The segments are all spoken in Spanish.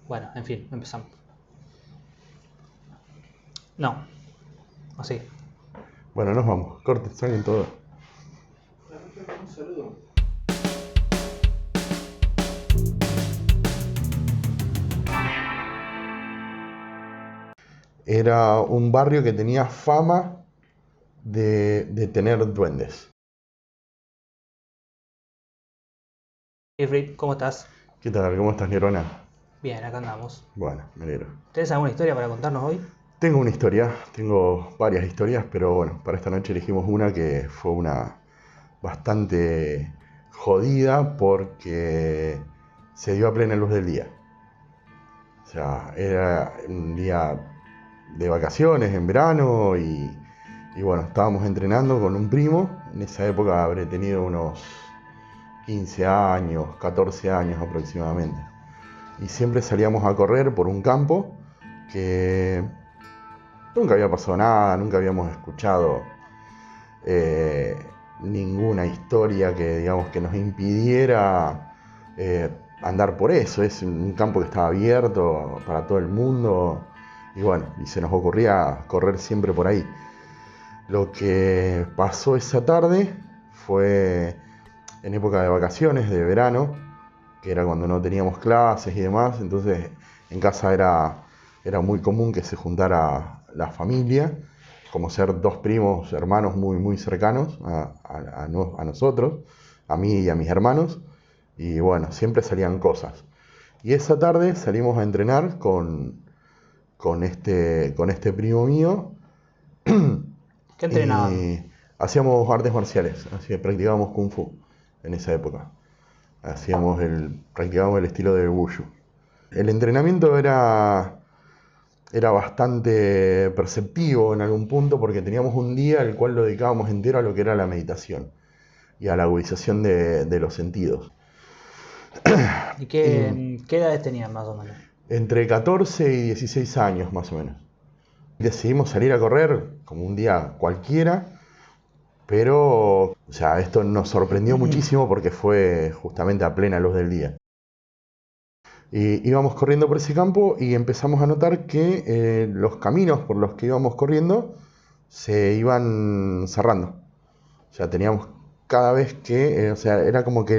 Bueno, en fin, empezamos. No, así. Bueno, nos vamos. Corten, saquen todo. Un saludo. Era un barrio que tenía fama de tener duendes. Hey Rick, ¿cómo estás? ¿Qué tal? ¿Cómo estás, Nirona? Bien, acá andamos. Bueno, me alegro. ¿Tienes alguna historia para contarnos hoy? Tengo una historia, tengo varias historias, pero bueno, para esta noche elegimos una que fue una bastante jodida porque se dio a plena luz del día. O sea, era un día de vacaciones en verano y bueno, estábamos entrenando con un primo. En esa época habré tenido unos 15 años, 14 años aproximadamente. Y siempre salíamos a correr por un campo que nunca había pasado nada, nunca habíamos escuchado eh, ninguna historia que digamos que nos impidiera andar por eso. Es un campo que estaba abierto para todo el mundo y bueno, y se nos ocurría correr siempre por ahí. Lo que pasó esa tarde fue en época de vacaciones, de verano, que era cuando no teníamos clases y demás, entonces en casa era muy común que se juntara la familia, como ser dos primos hermanos muy cercanos a nosotros, a mí y a mis hermanos, y bueno, siempre salían cosas. Y esa tarde salimos a entrenar con este primo mío ¿Qué entrenaban? y hacíamos artes marciales, así que practicábamos kung fu en esa época. Practicábamos el estilo de Wushu. El entrenamiento era bastante perceptivo en algún punto porque teníamos un día el cual lo dedicábamos entero a lo que era la meditación y a la agudización de los sentidos. ¿Y qué edades tenían más o menos? Entre 14 y 16 años más o menos. Decidimos salir a correr como un día cualquiera, pero o sea, esto nos sorprendió muchísimo porque fue justamente a plena luz del día. Y íbamos corriendo por ese campo y empezamos a notar que los caminos por los que íbamos corriendo se iban cerrando. O sea, teníamos cada vez que, o sea, era como que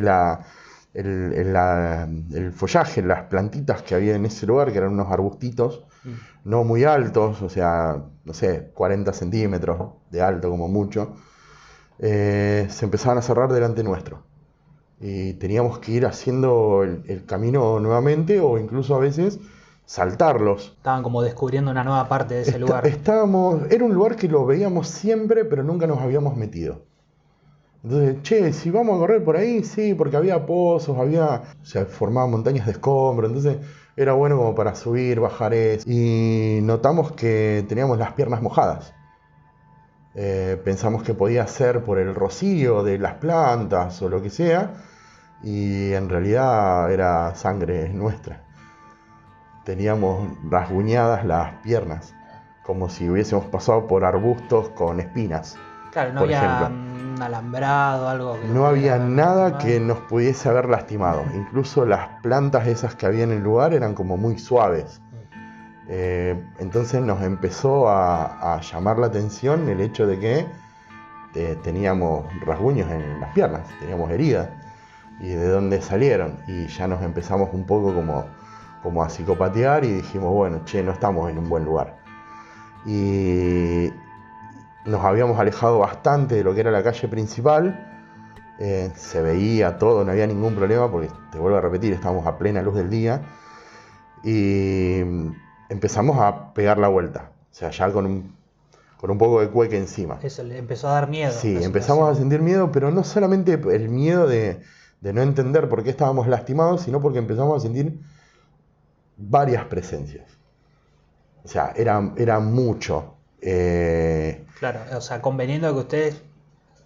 el follaje, las plantitas que había en ese lugar, que eran unos arbustitos, no muy altos, o sea, no sé, 40 centímetros de alto como mucho, se empezaban a cerrar delante nuestro. Y teníamos que ir haciendo el camino nuevamente o incluso a veces saltarlos. Estaban como descubriendo una nueva parte de ese lugar. Era un lugar que lo veíamos siempre, pero nunca nos habíamos metido. Entonces, che, si vamos a correr por ahí, sí, porque había pozos, se formaban montañas de escombro, entonces era bueno como para subir, bajar eso. Y notamos que teníamos las piernas mojadas. Pensamos que podía ser por el rocío de las plantas o lo que sea, y en realidad era sangre nuestra. Teníamos rasguñadas las piernas, como si hubiésemos pasado por arbustos con espinas. Claro, no por había ejemplo. un alambrado, algo que No nos había pudiera haber nada lastimado. que nos pudiese haber lastimado. Incluso las plantas esas que había en el lugar eran como muy suaves. Entonces nos empezó a llamar la atención el hecho de que teníamos rasguños en las piernas, teníamos heridas. Y de dónde salieron. Y ya nos empezamos un poco como a psicopatear y dijimos, bueno, che, no estamos en un buen lugar. Y nos habíamos alejado bastante de lo que era la calle principal. Se veía todo, no había ningún problema porque, te vuelvo a repetir, estábamos a plena luz del día. Y empezamos a pegar la vuelta. O sea, ya con un poco de cueque encima. Eso le empezó a dar miedo. Sí, la empezamos a situación. sentir miedo, pero no solamente el miedo de no entender por qué estábamos lastimados, sino porque empezamos a sentir varias presencias. O sea, era mucho. Claro, o sea, conveniendo que ustedes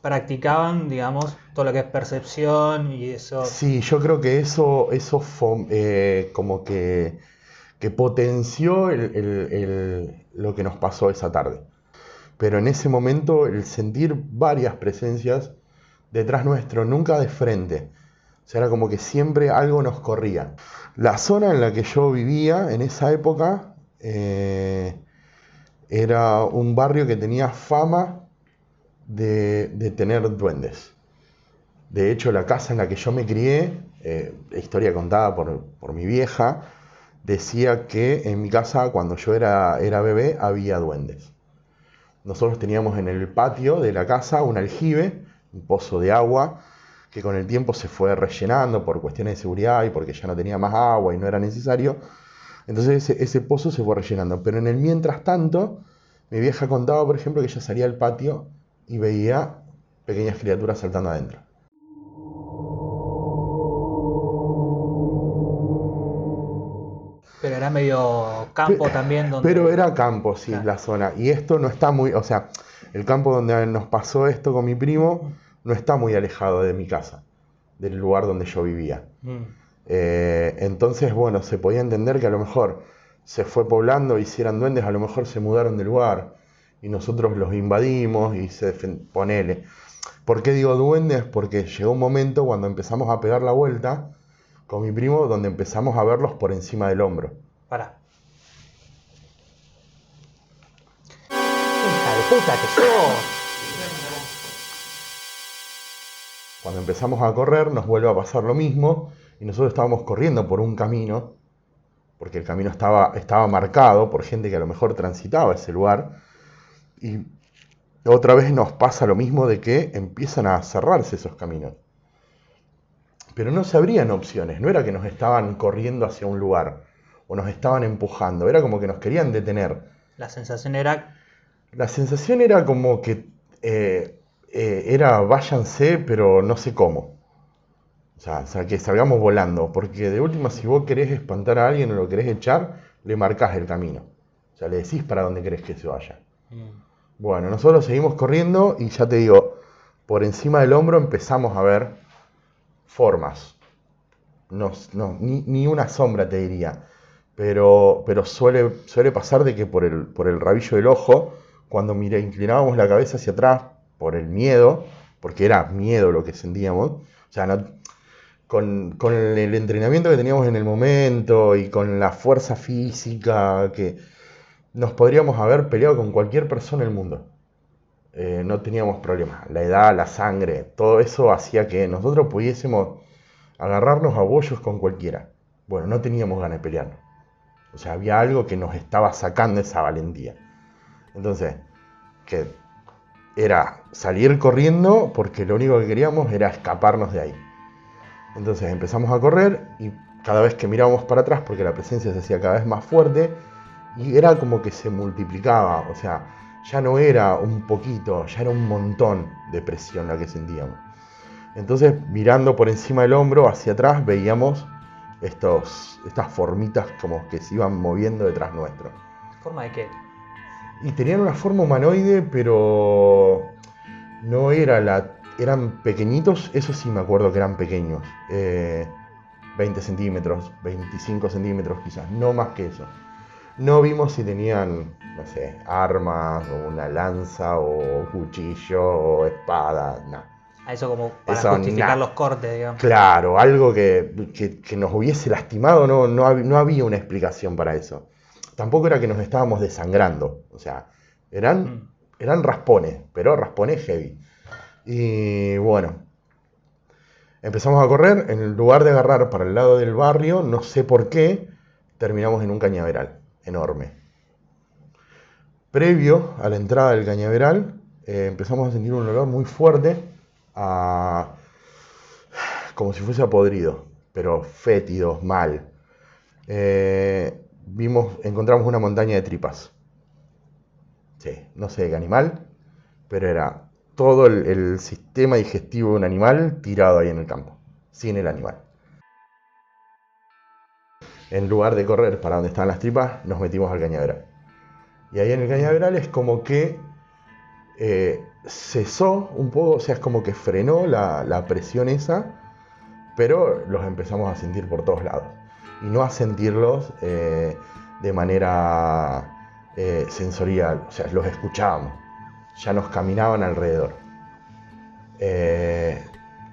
practicaban, digamos, todo lo que es percepción y eso. Sí, yo creo que eso como que potenció lo que nos pasó esa tarde. Pero en ese momento el sentir varias presencias detrás nuestro, nunca de frente. O sea, era como que siempre algo nos corría. La zona en la que yo vivía en esa época era un barrio que tenía fama de tener duendes. De hecho, la casa en la que yo me crié, historia contada por mi vieja, decía que en mi casa cuando yo era bebé había duendes. Nosotros teníamos en el patio de la casa un aljibe, un pozo de agua, que con el tiempo se fue rellenando por cuestiones de seguridad y porque ya no tenía más agua y no era necesario. Entonces ese pozo se fue rellenando. Pero en el mientras tanto, mi vieja contaba, por ejemplo, que ella salía al patio y veía pequeñas criaturas saltando adentro. Pero era medio campo también donde... Pero era campo, sí, Claro. la zona. Y esto no está muy... O sea, el campo donde nos pasó esto con mi primo no está muy alejado de mi casa, del lugar donde yo vivía. Entonces, bueno, se podía entender que a lo mejor se fue poblando y si eran duendes, a lo mejor se mudaron de lugar y nosotros los invadimos y ponele. ¿Por qué digo duendes? Porque llegó un momento cuando empezamos a pegar la vuelta con mi primo donde empezamos a verlos por encima del hombro. Pará. Hija de puta que sos. Cuando empezamos a correr nos vuelve a pasar lo mismo y nosotros estábamos corriendo por un camino, porque el camino estaba marcado por gente que a lo mejor transitaba ese lugar, y otra vez nos pasa lo mismo de que empiezan a cerrarse esos caminos. Pero no se abrían opciones, no era que nos estaban corriendo hacia un lugar o nos estaban empujando, era como que nos querían detener. La sensación era... La sensación era como que era váyanse, pero no sé cómo. O sea, que salgamos volando, porque de última si vos querés espantar a alguien o lo querés echar, le marcás el camino. O sea, le decís para dónde querés que se vaya. Bueno, nosotros seguimos corriendo y ya te digo, por encima del hombro empezamos a ver formas. Ni una sombra te diría. Pero suele pasar de que por el rabillo del ojo, cuando inclinábamos la cabeza hacia atrás por el miedo, porque era miedo lo que sentíamos, o sea, con el entrenamiento que teníamos en el momento y con la fuerza física, que nos podríamos haber peleado con cualquier persona del mundo. No teníamos problemas. La edad, la sangre, todo eso hacía que nosotros pudiésemos agarrarnos a bollos con cualquiera. Bueno, no teníamos ganas de pelearnos. O sea, había algo que nos estaba sacando esa valentía. Entonces, que era salir corriendo porque lo único que queríamos era escaparnos de ahí. Entonces empezamos a correr y cada vez que mirábamos para atrás, porque la presencia se hacía cada vez más fuerte, y era como que se multiplicaba. O sea, ya no era un poquito, ya era un montón de presión la que sentíamos. Entonces, mirando por encima del hombro hacia atrás, veíamos estas formitas como que se iban moviendo detrás nuestro. ¿Forma de qué? Y tenían una forma humanoide, pero no era eran pequeñitos, eso sí me acuerdo que eran pequeños. 20 centímetros, 25 centímetros quizás, no más que eso. No vimos si tenían, no sé, armas, o una lanza, o cuchillo, o espada, nada. A eso como para Eso, justificar los cortes, digamos. Claro, algo que nos hubiese lastimado, no había una explicación para eso. Tampoco era que nos estábamos desangrando, o sea, eran raspones, pero raspones heavy. Y bueno, empezamos a correr, en lugar de agarrar para el lado del barrio, no sé por qué, terminamos en un cañaveral enorme. Previo a la entrada del cañaveral, empezamos a sentir un olor muy fuerte, como si fuese a podrido, pero fétido, mal. Encontramos una montaña de tripas. Sí, no sé de qué animal, pero era todo el sistema digestivo de un animal tirado ahí en el campo, sin el animal. En lugar de correr para donde estaban las tripas, nos metimos al cañaveral. Y ahí en el cañaveral es como que cesó un poco, o sea, es como que frenó la presión esa, pero los empezamos a sentir por todos lados. Y no a sentirlos de manera sensorial, o sea, los escuchábamos, ya nos caminaban alrededor.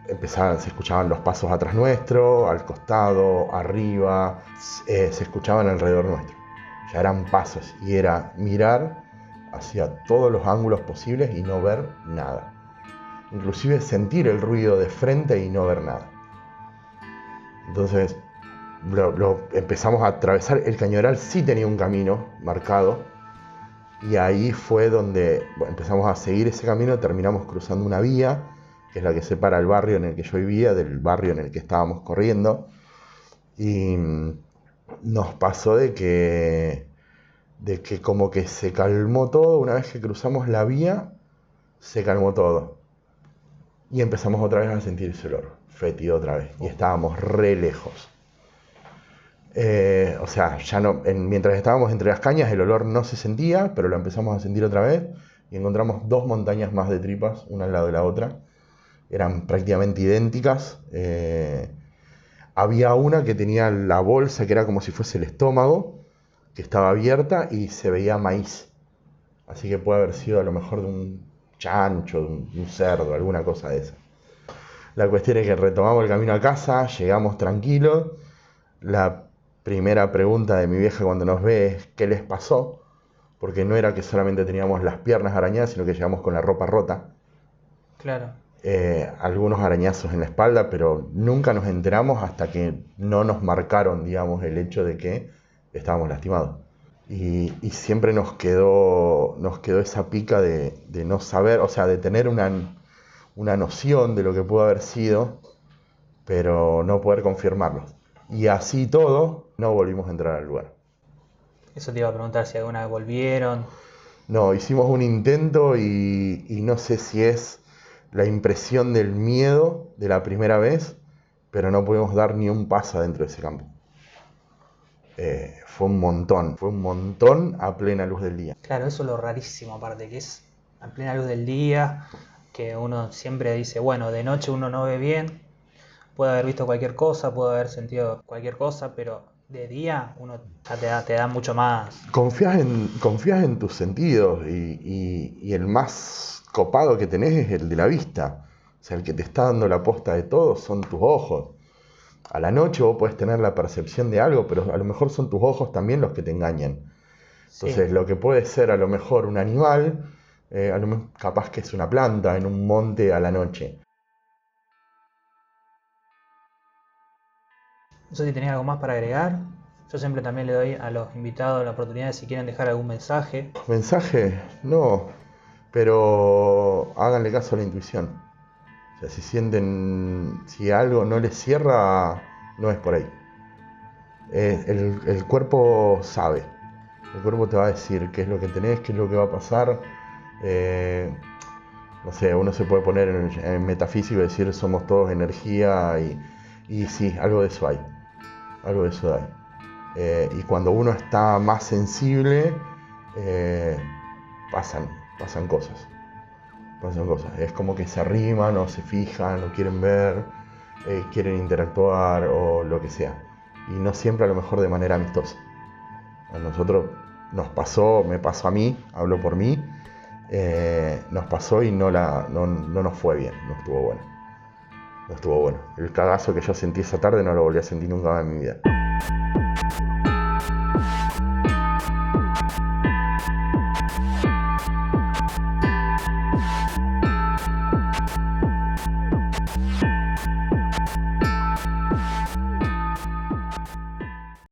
se escuchaban los pasos atrás nuestro, al costado, arriba, se escuchaban alrededor nuestro. Ya eran pasos y era mirar hacia todos los ángulos posibles y no ver nada. Inclusive sentir el ruido de frente y no ver nada. Entonces empezamos a atravesar. El Cañaveral sí tenía un camino marcado y ahí fue donde empezamos a seguir ese camino. Terminamos cruzando una vía, que es la que separa el barrio en el que yo vivía del barrio en el que estábamos corriendo, y nos pasó de que como que se calmó todo. Una vez que cruzamos la vía, se calmó todo y empezamos otra vez a sentir ese olor fétido otra vez, y estábamos re lejos. O sea, ya no, mientras estábamos entre las cañas el olor no se sentía, pero lo empezamos a sentir otra vez y encontramos 2 montañas más de tripas, una al lado de la otra. Eran prácticamente idénticas. Había una que tenía la bolsa, que era como si fuese el estómago, que estaba abierta y se veía maíz. Así que puede haber sido a lo mejor de un chancho, de un cerdo, alguna cosa de esa. La cuestión es que retomamos el camino a casa, llegamos tranquilos. La primera pregunta de mi vieja cuando nos ve es ¿qué les pasó? Porque no era que solamente teníamos las piernas arañadas, sino que llegamos con la ropa rota. Claro. Algunos arañazos en la espalda, pero nunca nos enteramos hasta que no nos marcaron, digamos, el hecho de que estábamos lastimados. Y siempre nos quedó esa pica de no saber, o sea, de tener una noción de lo que pudo haber sido, pero no poder confirmarlo. Y así todo, no volvimos a entrar al lugar. Eso te iba a preguntar si alguna vez volvieron. No, hicimos un intento y no sé si es la impresión del miedo de la primera vez, pero no pudimos dar ni un paso dentro de ese campo. Fue un montón a plena luz del día. Claro, eso es lo rarísimo, aparte, que es a plena luz del día, que uno siempre dice, bueno, de noche uno no ve bien, puede haber visto cualquier cosa, puede haber sentido cualquier cosa, pero de día uno ya te da mucho más. Confías en tus sentidos y el más copado que tenés es el de la vista. O sea, el que te está dando la posta de todo son tus ojos. A la noche vos podés tener la percepción de algo, pero a lo mejor son tus ojos también los que te engañan. Entonces, sí, lo que puede ser a lo mejor un animal, capaz que es una planta en un monte a la noche. No sé si tenés algo más para agregar. Yo siempre también le doy a los invitados la oportunidad de si quieren dejar algún mensaje. ¿Mensaje? No, pero háganle caso a la intuición. O sea, si sienten, si algo no les cierra, no es por ahí. El cuerpo sabe. El cuerpo te va a decir qué es lo que tenés, qué es lo que va a pasar. No sé, uno se puede poner en metafísico y decir somos todos energía y sí, algo de eso hay. Algo de eso hay. Y cuando uno está más sensible, pasan cosas. Es como que se arriman o se fijan o quieren ver, quieren interactuar o lo que sea. Y no siempre a lo mejor de manera amistosa. A nosotros nos pasó, me pasó a mí, hablo por mí, nos pasó y no nos fue bien, no estuvo bueno. El cagazo que yo sentí esa tarde no lo volví a sentir nunca más en mi vida.